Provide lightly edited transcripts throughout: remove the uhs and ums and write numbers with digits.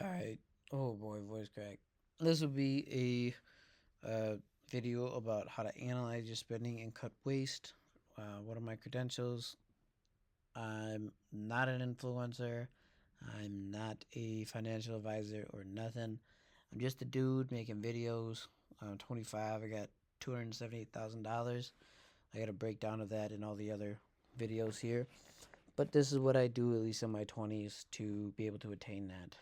Alright. Oh boy, voice crack. This will be a video about how to analyze your spending and cut waste. What are my credentials? I'm not an influencer. I'm not a financial advisor or nothing. I'm just a dude making videos. I'm 25. I got $278,000. I got a breakdown of that in all the other videos here. But this is what I do, at least in my 20s, to be able to attain that.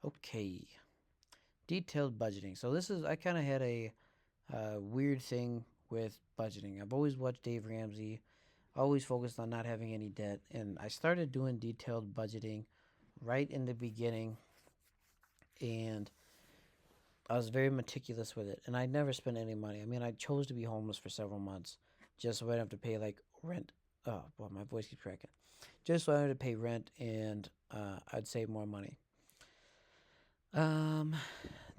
Okay. Detailed budgeting. So I kind of had a weird thing with budgeting. I've always watched Dave Ramsey, always focused on not having any debt, and I started doing detailed budgeting right in the beginning, and I was very meticulous with it, and I never spent any money. I mean, I chose to be homeless for several months just so I didn't have to pay like rent. Oh, well, my voice keeps cracking. Just so I had to pay rent, and I'd save more money. Um,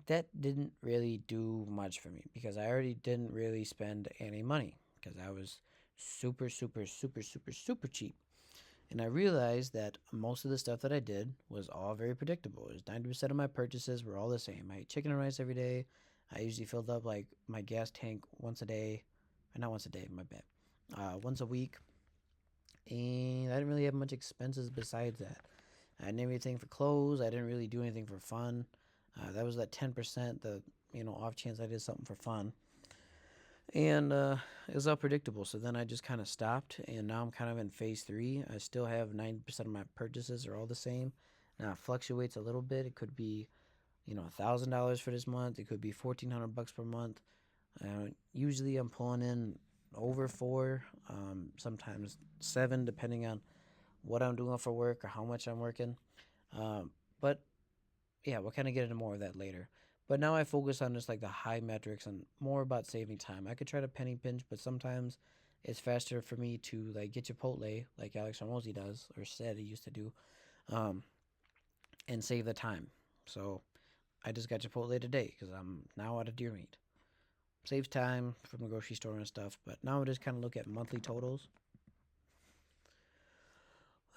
that didn't really do much for me because I already didn't really spend any money because I was super, super, super, super, super cheap. And I realized that most of the stuff that I did was all very predictable. It was 90% of my purchases were all the same. I ate chicken and rice every day. I usually filled up like my gas tank once a day, or not once a day, my bad, once a week. And I didn't really have much expenses besides that. I didn't have anything for clothes. I didn't really do anything for fun. That was that 10%, the off chance I did something for fun. And it was all predictable. So then I just kind of stopped, and now I'm kind of in phase three. I still have 90% of my purchases are all the same. Now it fluctuates a little bit. It could be, $1,000 for this month. It could be $1,400 per month. Usually I'm pulling in over four, sometimes seven, depending on what I'm doing for work or how much I'm working. But yeah, we'll kind of get into more of that later. But now I focus on just like the high metrics and more about saving time. I could try to penny pinch, but sometimes it's faster for me to like get Chipotle, like Alex Hormozy does or said he used to do, um, and save the time. So I just got Chipotle today because I'm now out of deer meat. Saves time from the grocery store and stuff. But now I just kind of look at monthly totals.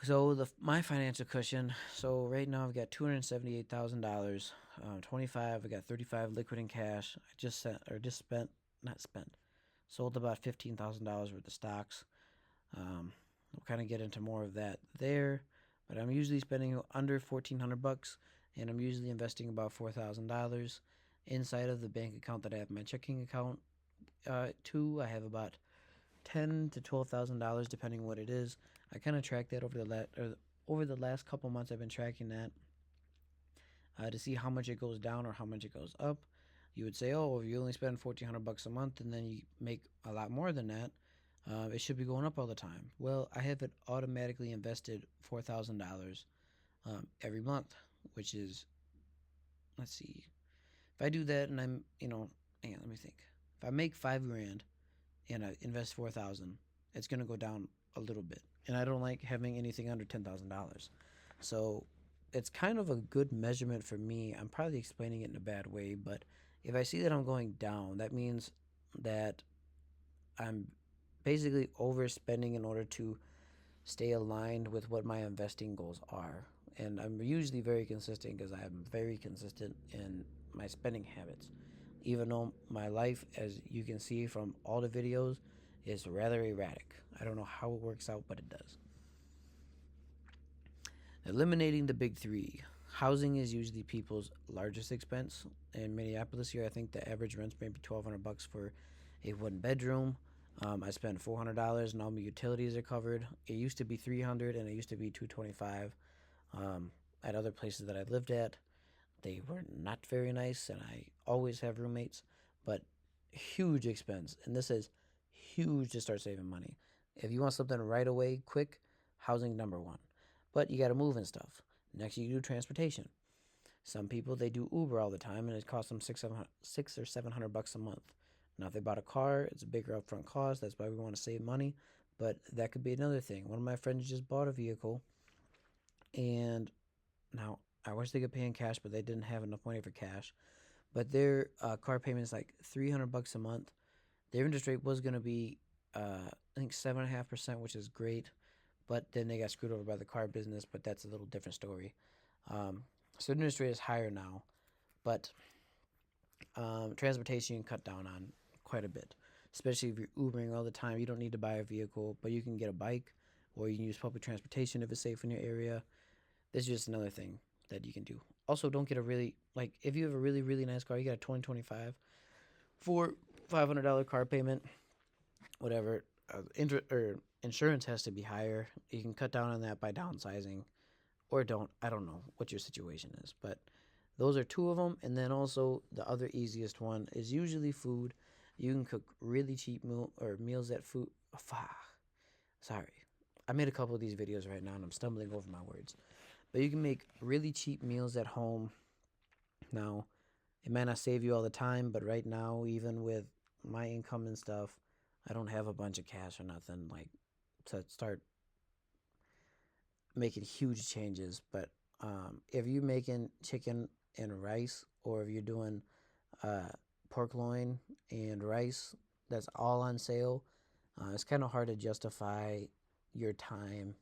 So my financial cushion. So right now I've got $278,000. 25. I got 35 liquid in cash. I just sent or just spent, not spent, sold about $15,000 worth of stocks. We'll kind of get into more of that there. But I'm usually spending under $1,400, and I'm usually investing about $4,000 inside of the bank account that I have my checking account. I have about $10,000 to $12,000 depending what it is. I kind of track that over the last couple months. I've been tracking that to see how much it goes down or how much it goes up. You would say, oh, if you only spend $1,400 a month and then you make a lot more than that, it should be going up all the time. Well, I have it automatically invested $4,000 every month, which is, let's see, if I do that and hang on, let me think. If I make 5 grand and I invest 4,000, it's gonna go down a little bit, and I don't like having anything under $10,000. So it's kind of a good measurement for me. I'm probably explaining it in a bad way, but if I see that I'm going down, that means that I'm basically overspending in order to stay aligned with what my investing goals are. And I'm usually very consistent because I am very consistent in my spending habits. Even though my life, as you can see from all the videos, is rather erratic. I don't know how it works out, but it does. Eliminating the big three. Housing is usually people's largest expense. In Minneapolis here, I think the average rent's maybe $1,200 for a one bedroom. I spend $400 and all my utilities are covered. It used to be $300 and it used to be $225. At other places that I lived at, they were not very nice, and I always have roommates, but huge expense. And this is huge to start saving money. If you want something right away, quick, housing number one. But you got to move and stuff. Next, you do transportation. Some people they do Uber all the time, and it costs them six or $700 a month. Now, if they bought a car, it's a bigger upfront cost. That's why we want to save money. But that could be another thing. One of my friends just bought a vehicle, and now I wish they could pay in cash, but they didn't have enough money for cash. But their car payment is like $300 a month. Their interest rate was going to be, I think, 7.5%, which is great. But then they got screwed over by the car business, but that's a little different story. Student interest rate is higher now, but transportation you can cut down on quite a bit, especially if you're Ubering all the time. You don't need to buy a vehicle, but you can get a bike or you can use public transportation if it's safe in your area. This is just another thing that you can do. Also, don't get a really, like, if you have a really, really nice car, you got a 2025 for $500 car payment, whatever. Insurance has to be higher. You can cut down on that by downsizing or don't. I don't know what your situation is, but those are two of them. And then also the other easiest one is usually food. You can cook really cheap meals at food. Sorry, I made a couple of these videos right now, and I'm stumbling over my words. But you can make really cheap meals at home. Now, it might not save you all the time, but right now, even with my income and stuff, I don't have a bunch of cash or nothing like to start making huge changes. But if you're making chicken and rice, or if you're doing uh, pork loin and rice, that's all on sale. It's kind of hard to justify your time,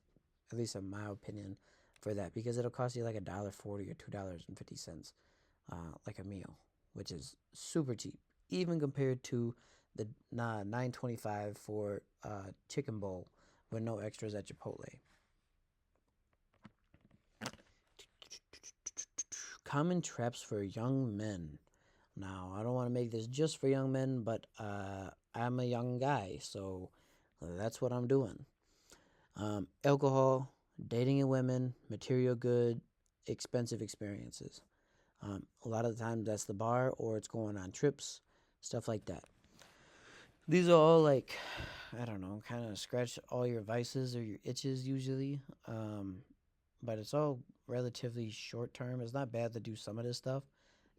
at least in my opinion, for that because it'll cost you like $1.40 or $2.50, like a meal, which is super cheap, even compared to the $9.25 for a chicken bowl with no extras at Chipotle. Common traps for young men. Now, I don't want to make this just for young men, but I'm a young guy, so that's what I'm doing. Alcohol, dating women, material good, expensive experiences. A lot of the time that's the bar or it's going on trips, stuff like that. These are all like, I don't know, kind of scratch all your vices or your itches usually. But it's all relatively short term. It's not bad to do some of this stuff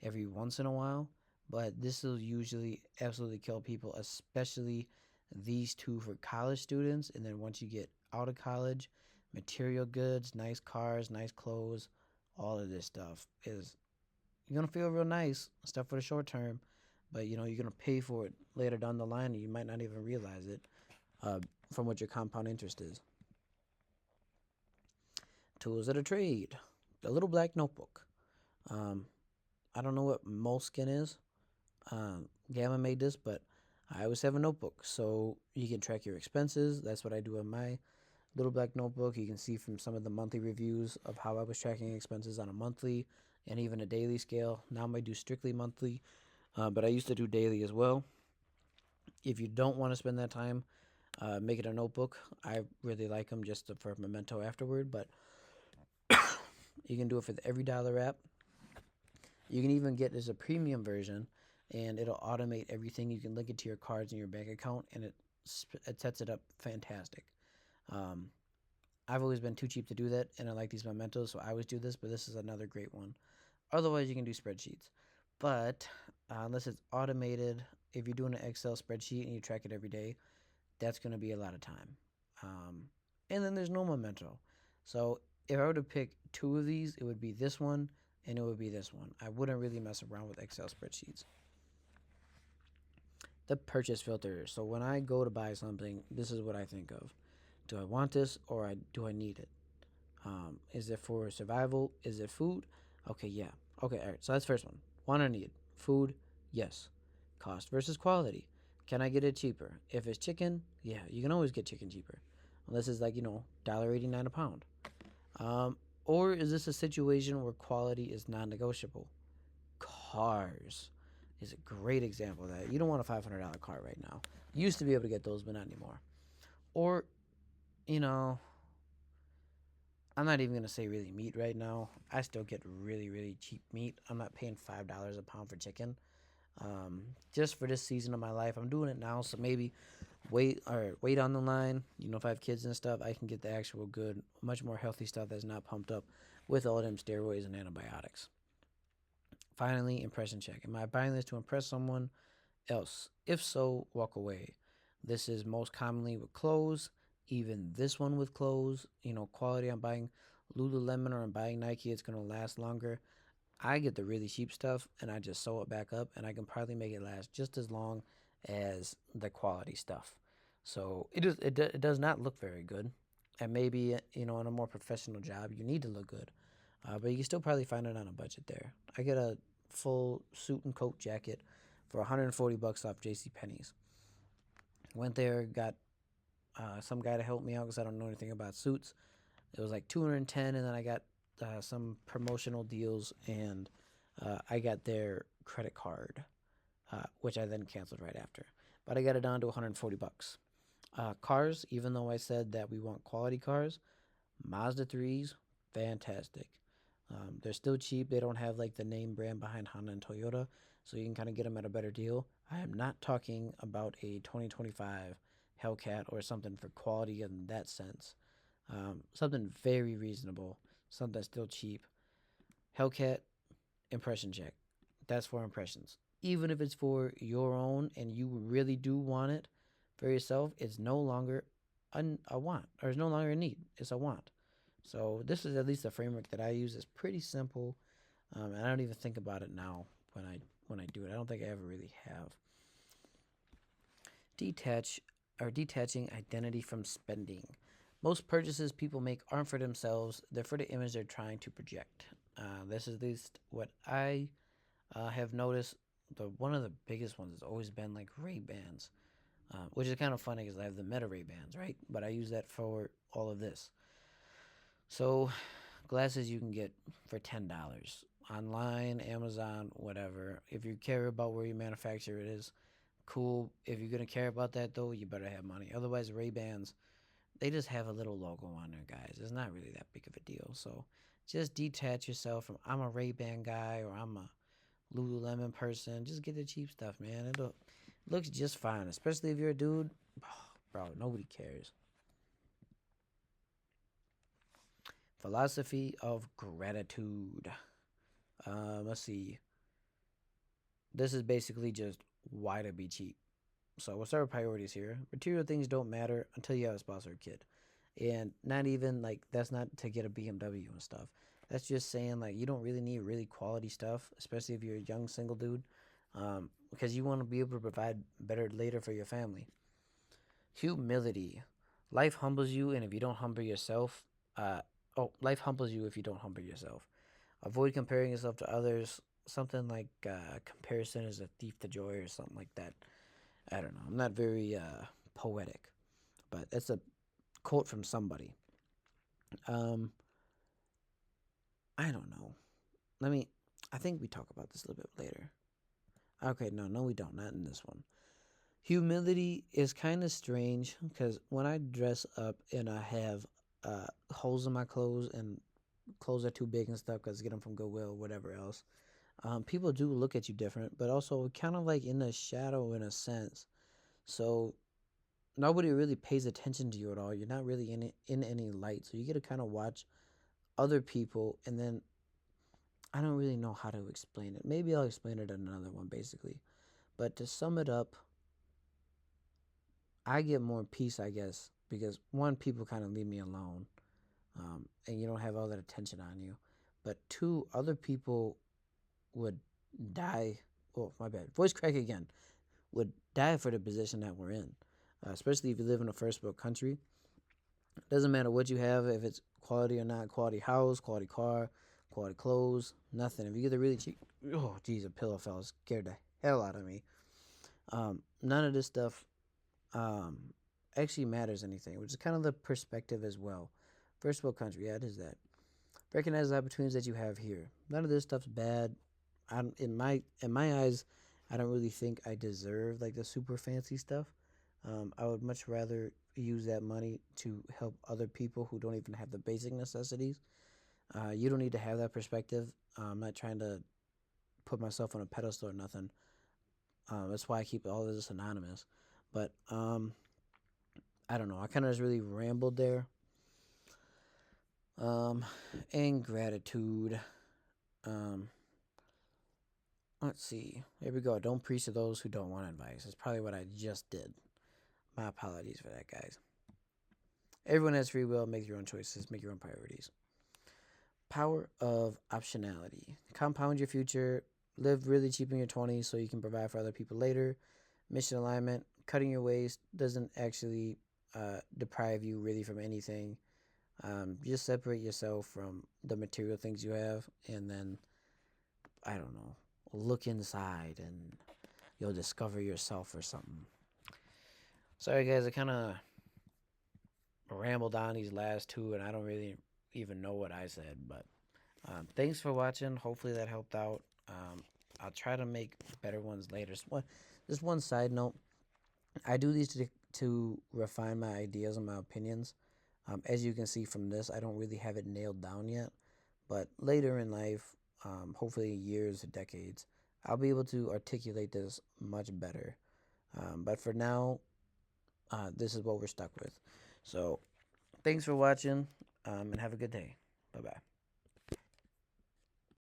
every once in a while, but this will usually absolutely kill people, especially these two for college students. And then once you get out of college, material goods, nice cars, nice clothes, all of this stuff is you're gonna feel real nice stuff for the short term, but you're gonna pay for it later down the line, and you might not even realize it uh, from what your compound interest is. Tools of the trade, the Little Black Notebook. Um, I don't know what Moleskin is. Gamma made this, but I always have a notebook so you can track your expenses. That's what I do in my Little Black Notebook. You can see from some of the monthly reviews of how I was tracking expenses on a monthly and even a daily scale. Now I do strictly monthly, but I used to do daily as well. If you don't want to spend that time, make it a notebook. I really like them just for a memento afterward, but you can do it for the Every Dollar app. You can even get as a premium version, and it'll automate everything. You can link it to your cards and your bank account, and it sets it up fantastic. Um, I've always been too cheap to do that, and I like these mementos, so I always do this. But this is another great one. Otherwise, you can do spreadsheets, but unless it's automated, if you're doing an Excel spreadsheet and you track it every day, that's going to be a lot of time. Um, and then there's no memento. So if I were to pick two of these, it would be this one and it would be this one. I wouldn't really mess around with Excel spreadsheets. The purchase filter. So when I go to buy something, this is what I think of. Do I want this or do I need it? Is it for survival? Is it food? Okay, yeah. Okay, all right. So that's the first one. Want or need? Food? Yes. Cost versus quality. Can I get it cheaper? If it's chicken, yeah, you can always get chicken cheaper. Unless it's like, $1.89 a pound. Or is this a situation where quality is non negotiable? Cars is a great example of that. You don't want a $500 car right now. You used to be able to get those, but not anymore. Or, you know, I'm not even going to say really meat right now. I still get really, really cheap meat. I'm not paying $5 a pound for chicken. Just for this season of my life, I'm doing it now. So maybe wait on the line. If I have kids and stuff, I can get the actual good, much more healthy stuff that's not pumped up with all them steroids and antibiotics. Finally, impression check. Am I buying this to impress someone else? If so, walk away. This is most commonly with clothes. Even this one with clothes, quality. I'm buying Lululemon or I'm buying Nike. It's gonna last longer. I get the really cheap stuff and I just sew it back up, and I can probably make it last just as long as the quality stuff. So it does not look very good, and maybe in a more professional job you need to look good. But you can still probably find it on a budget there. I get a full suit and coat jacket for 140 bucks off JCPenney's. Went there, got some guy to help me out because I don't know anything about suits. It was like 210, and then I got some promotional deals, and I got their credit card, which I then canceled right after. But I got it down to 140 bucks. Cars, even though I said that we want quality cars, Mazda 3s, fantastic. They're still cheap. They don't have like the name brand behind Honda and Toyota, so you can kind of get them at a better deal. I am not talking about a 2025 Hellcat or something for quality in that sense. Something very reasonable, something that's still cheap. Hellcat, impression check. That's for impressions. Even if it's for your own and you really do want it for yourself, it's no longer a want, or it's no longer a need. It's a want. So this is at least the framework that I use. It's pretty simple, and I don't even think about it now when I do it. I don't think I ever really have. Detaching identity from spending. Most purchases people make aren't for themselves; they're for the image they're trying to project. This is at least what I have noticed. One of the biggest ones has always been like Ray Bans, which is kind of funny because I have the Meta Ray Bans, right? But I use that for all of this. So, glasses you can get for $10 online, Amazon, whatever. If you care about where you manufacture it is, cool. If you're gonna care about that though, you better have money. Otherwise, Ray Bans, they just have a little logo on there, guys. It's not really that big of a deal. So, just detach yourself from I'm a Ray Ban guy or I'm a Lululemon person. Just get the cheap stuff, man. It looks just fine, especially if you're a dude. Bro, nobody cares. Philosophy of gratitude. Let's see. This is basically just why to be cheap. So we'll start with priorities here. Material things don't matter until you have a spouse or a kid. And not even like that's not to get a BMW and stuff. That's just saying like you don't really need really quality stuff, especially if you're a young single dude, because you want to be able to provide better later for your family. Humility. Life humbles you, and if you don't humble yourself, life humbles you if you don't humble yourself. Avoid comparing yourself to others. Something like comparison is a thief to joy or something like that. I don't know. I'm not very poetic, but it's a quote from somebody. Um, I don't know. Let me. I think we talk about this a little bit later. Okay, no, we don't. Not in this one. Humility is kind of strange because when I dress up and I have holes in my clothes and clothes are too big and stuff because I get them from Goodwill or whatever else, people do look at you different, but also kind of like in the shadow in a sense. So nobody really pays attention to you at all. You're not really in any light, so you get to kind of watch other people, and then I don't really know how to explain it. Maybe I'll explain it in another one, basically. But to sum it up, I get more peace, I guess, because one, people kind of leave me alone, and you don't have all that attention on you. But two, other people would die. Oh, my bad. Voice crack again. Would die for the position that we're in, especially if you live in a first world country. It doesn't matter what you have, if it's quality or not, quality house, quality car, quality clothes, nothing. If you get the really cheap, oh, geez, a pillow fell, scared the hell out of me. None of this stuff actually matters anything, which is kind of the perspective as well. First world country, yeah, it is that. Recognize the opportunities that you have here. None of this stuff's bad. In my eyes, I don't really think I deserve like the super fancy stuff. I would much rather use that money to help other people who don't even have the basic necessities. You don't need to have that perspective. I'm not trying to put myself on a pedestal or nothing. That's why I keep all of this anonymous. But I don't know. I kind of just really rambled there. And gratitude. Um, let's see. Here we go. Don't preach to those who don't want advice. That's probably what I just did. My apologies for that, guys. Everyone has free will. Make your own choices. Make your own priorities. Power of optionality. Compound your future. Live really cheap in your 20s so you can provide for other people later. Mission alignment. Cutting your waste doesn't actually deprive you really from anything. Just separate yourself from the material things you have, and then, I don't know, look inside and you'll discover yourself or something. Sorry, guys, I kind of rambled on these last two, and I don't really even know what I said, but thanks for watching. Hopefully that helped out. I'll try to make better ones later. Just one side note, I do these to refine my ideas and my opinions. As you can see from this, I don't really have it nailed down yet, but later in life, hopefully years or decades, I'll be able to articulate this much better. But for now, this is what we're stuck with. So thanks for watching, and have a good day. Bye bye.